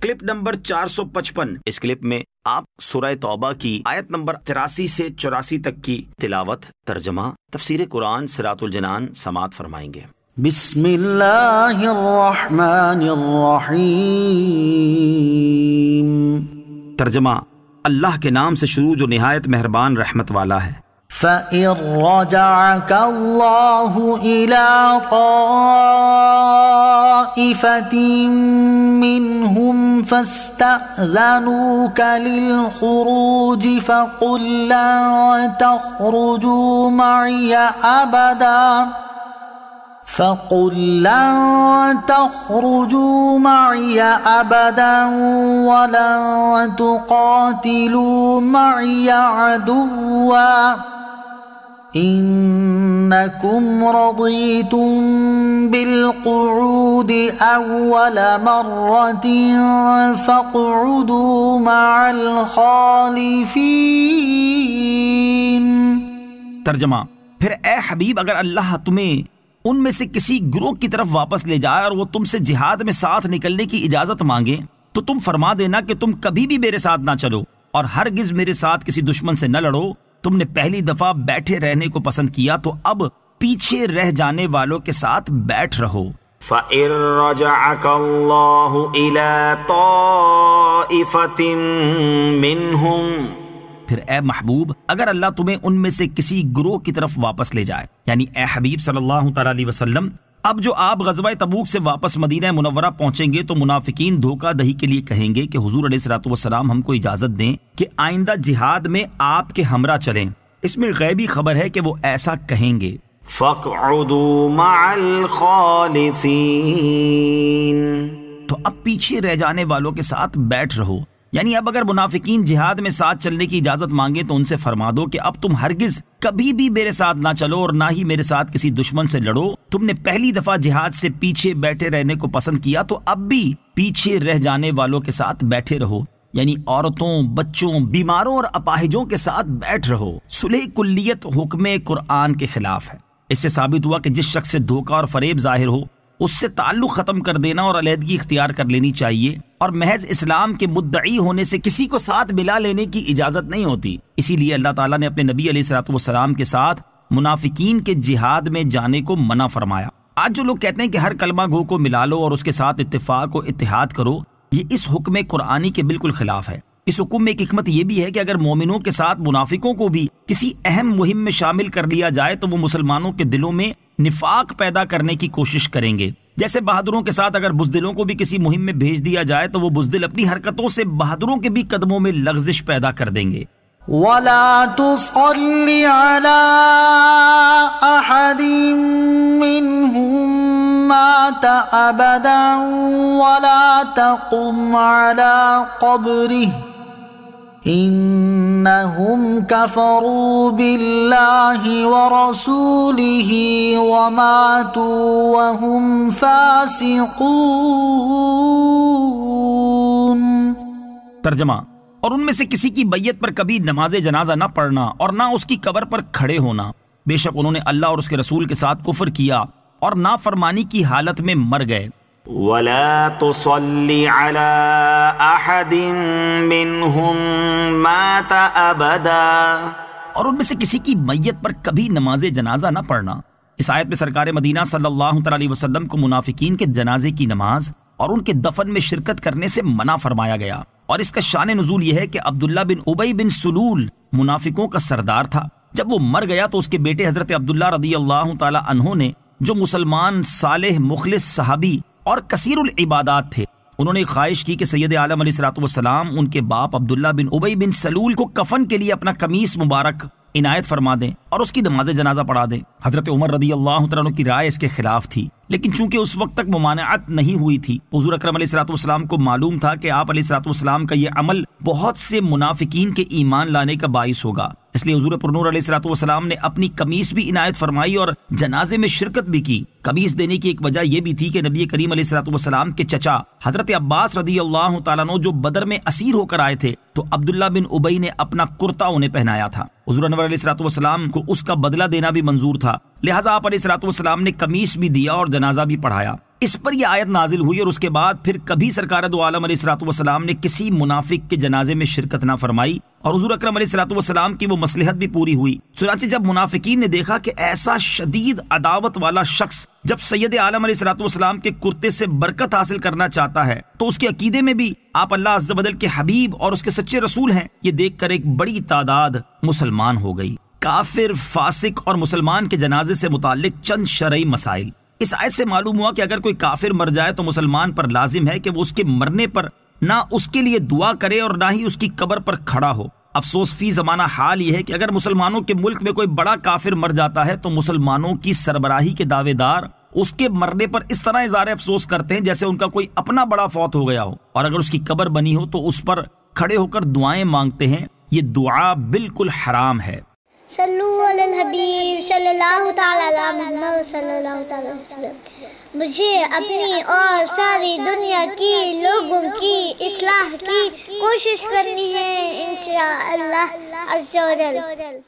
Clip number 455۔ اس clip میں آپ سورہ توبہ کی آیت نمبر 83 سے 84 تک کی تلاوت، ترجمہ، تفسیر قرآن صراط الجنان سماعت فرمائیں گے۔ بسم اللہ الرحمن الرحیم۔ ترجمہ، اللہ کے نام سے شروع جو نہایت مہربان رحمت والا ہے۔ فَإِن رَّجَعَكَ اللَّهُ إِلَىٰ طَائِفَةٍ مِّنْهُمْ فَاسْتَأْذَنُوكَ لِلْخُرُوجِ فَقُل لَّن تَخْرُجُوا مَعِيَ أَبَدًا وَلَن تُقَاتِلُوا مَعِيَ عَدُوًّا إِنَّكُمْ رَضِيتُم بِالْقُعُودِ أَوَّلَ مَرَّةٍ فَاقْعُدُوا مَعَ الْخَالِفِينَ۔ ترجمہ، پھر اے حبیب اگر اللہ تمہیں ان میں سے کسی گروہ کی طرف واپس لے جائے اور وہ تم سے جہاد میں ساتھ نکلنے کی اجازت مانگے تو تم فرما دینا کہ تم کبھی بھی میرے ساتھ نہ چلو اور ہرگز میرے ساتھ کسی دشمن سے نہ لڑو۔ تم نے پہلی دفعہ بیٹھے رہنے کو پسند کیا تو اب پیچھے رہ جانے والوں کے ساتھ بیٹھ رہو۔ فَإِن رَّجَعَكَ اللَّهُ إِلَىٰ طَائِفَةٍ مِّنْهُمْ، پھر اے محبوب اگر اللہ تمہیں ان میں سے کسی گروہ کی طرف واپس لے جائے، یعنی اے حبیب صلی اللہ تعالی علیہ وسلم، اب جو آپ غزوہ تبوک سے واپس مدینہ منورہ پہنچیں گے تو منافقین دھوکہ دہی کے لیے کہیں گے کہ حضور علیہ الصلوۃ والسلام ہم کو اجازت دیں کہ آئندہ جہاد میں آپ کے ہمراہ چلیں۔ اس میں غیبی خبر ہے کہ وہ ایسا کہیں گے۔ فَاقْعُدُوا مَعَ الْخَالِفِينَ، تو اب پیچھے رہ جانے والوں کے ساتھ بیٹھ رہو، یعنی اب اگر منافقین جہاد میں ساتھ چلنے کی اجازت مانگے تو ان سے فرما دو کہ اب تم ہرگز کبھی بھی میرے ساتھ نہ چلو اور نہ ہی میرے ساتھ کسی دشمن سے لڑو۔ تم نے پہلی دفعہ جہاد سے پیچھے بیٹھے رہنے کو پسند کیا تو اب بھی پیچھے رہ جانے والوں کے ساتھ بیٹھے رہو، یعنی عورتوں، بچوں، بیماروں اور اپاہجوں کے ساتھ بیٹھ رہو۔ صلح کلیت حکم قرآن کے خلاف ہے۔ اس سے ثابت ہوا کہ جس شخص سے دھوکہ اور فریب ظاہر ہو اس سے تعلق ختم کر دینا اور علیحدگی اختیار کر لینی چاہیے، اور محض اسلام کے مدعی ہونے سے کسی کو ساتھ ملا لینے کی اجازت نہیں ہوتی۔ اسی لیے اللہ تعالیٰ نے اپنے نبی علیہ الصلوۃ والسلام کے ساتھ منافقین کے جہاد میں جانے کو منع فرمایا۔ آج جو لوگ کہتے ہیں کہ ہر کلمہ گو کو ملا لو اور اس کے ساتھ اتفاق و اتحاد کرو، یہ اس حکم قرآنی کے بالکل خلاف ہے۔ اس حکم میں ایک حکمت یہ بھی ہے کہ اگر مومنوں کے ساتھ منافقوں کو بھی کسی اہم مہم میں شامل کر لیا جائے تو وہ مسلمانوں کے دلوں میں نفاق پیدا کرنے کی کوشش کریں گے۔ جیسے بہادروں کے ساتھ اگر بزدلوں کو بھی کسی مہم میں بھیج دیا جائے تو وہ بزدل اپنی حرکتوں سے بہادروں کے بھی قدموں میں لغزش پیدا کر دیں گے۔ وَلَا تُصَلِّ عَلَىٰ أَحَدٍ مِّنْهُم مَّاتَ أَبَدًا وَلَا تَقُمْ عَلَىٰ قَبْرِهِ إِنَّهُمْ كَفَرُوا بِاللَّهِ وَرَسُولِهِ وَمَاتُوا وَهُمْ فَاسِقُونَ۔ ترجمہ، اور ان میں سے کسی کی بیعت پر کبھی نماز جنازہ نہ پڑھنا اور نہ اس کی قبر پر کھڑے ہونا، بے شک انہوں نے اللہ اور اس کے رسول کے ساتھ کفر کیا اور نافرمانی کی حالت میں مر گئے۔ وَلَا تُصَلِّ عَلَىٰ أَحَدٍ مِّنْهُم مَّاتَ أَبَدًا، اور ان میں سے کسی کی میت پر کبھی نماز جنازہ نہ پڑھنا۔ اس آیت میں سرکار مدینہ صلی اللہ تعالی علیہ وسلم کو منافقین کے جنازے کی نماز اور ان کے دفن میں شرکت کرنے سے منع فرمایا گیا، اور اس کا شان نزول یہ ہے کہ عبداللہ بن ابی بن سلول منافقوں کا سردار تھا۔ جب وہ مر گیا تو اس کے بیٹے حضرت عبداللہ رضی اللہ تعالی عنہ نے، جو مسلمان صالح مخلص صحابی اور کثیر العبادات تھے، انہوں نے خواہش کی کہ سید عالم علیہ الصلوۃ والسلام ان کے باپ عبداللہ بن ابی بن سلول کو کفن کے لیے اپنا قمیص مبارک عنایت فرما دیں اور اس کی نماز جنازہ پڑھا دیں۔ حضرت عمر رضی اللہ تعالیٰ عنہ کی رائے اس کے خلاف تھی، لیکن چونکہ اس وقت تک ممانعت نہیں ہوئی تھی، حضور اکرم علیہ الصلوۃ والسلام کو معلوم تھا کہ آپ علیہ الصلوۃ والسلام کا یہ عمل بہت سے منافقین کے ایمان لانے کا باعث ہوگا، اس لیے حضور پرنور علیہ الصلوۃ والسلام نے اپنی قمیص بھی عنایت فرمائی اور جنازے میں شرکت بھی کی۔ قمیص دینے کی ایک وجہ یہ بھی تھی کہ نبی کریم علیہ الصلوۃ والسلام کے چچا حضرت عباس رضی اللہ تعالیٰ عنہ جو بدر میں اسیر ہو کر آئے تھے، تو عبداللہ بن ابی نے اپنا کرتا انہیں پہنایا تھا۔ حضور انور علیہ الصلوۃ والسلام کو اس کا بدلہ دینا بھی منظور تھا، لہٰذا آپ علیہ الصلوۃ والسلام نے قمیص بھی دیا اور جنازہ بھی پڑھایا۔ اس پر یہ آیت نازل ہوئی اور اس کے بعد پھر کبھی سرکار دو عالم علیہ الصلوۃ والسلام نے کسی منافق کے جنازے میں شرکت نہ فرمائی اور حضور اکرم علیہ الصلوۃ والسلام کی وہ مصلحت بھی پوری ہوئی۔ چنانچہ جب منافقین نے دیکھا کہ ایسا شدید عداوت والا شخص جب سید عالم علیہ الصلوۃ والسلام کے کرتے سے برکت حاصل کرنا چاہتا ہے تو اس کے عقیدے میں بھی آپ اللہ عز و جل کے حبیب اور اس کے سچے رسول ہیں، یہ دیکھ کر ایک بڑی تعداد مسلمان ہو گئی۔ کافر، فاسق اور مسلمان کے جنازے سے متعلق چند شرعی مسائل۔ اس آیت سے معلوم ہوا کہ اگر کوئی کافر مر جائے تو مسلمان پر لازم ہے کہ وہ اس کے مرنے پر نہ اس کے لیے دعا کرے اور نہ ہی اس کی قبر پر کھڑا ہو۔ افسوس فی زمانہ حال یہ ہے کہ اگر مسلمانوں کے ملک میں کوئی بڑا کافر مر جاتا ہے تو مسلمانوں کی سربراہی کے دعوے دار اس کے مرنے پر اس طرح اظہار افسوس کرتے ہیں جیسے ان کا کوئی اپنا بڑا فوت ہو گیا ہو، اور اگر اس کی قبر بنی ہو تو اس پر کھڑے ہو کر دعائیں مانگتے ہیں۔ یہ دعا بالکل حرام ہے۔ صلو علی الحبیب صلی اللہ تعالی علی محمد صلی اللہ تعالی وسلم۔ مجھے اپنی اور ساری دنیا کی لوگوں کی اصلاح کی کوشش کرنی ہے انشاءاللہ عز و جل۔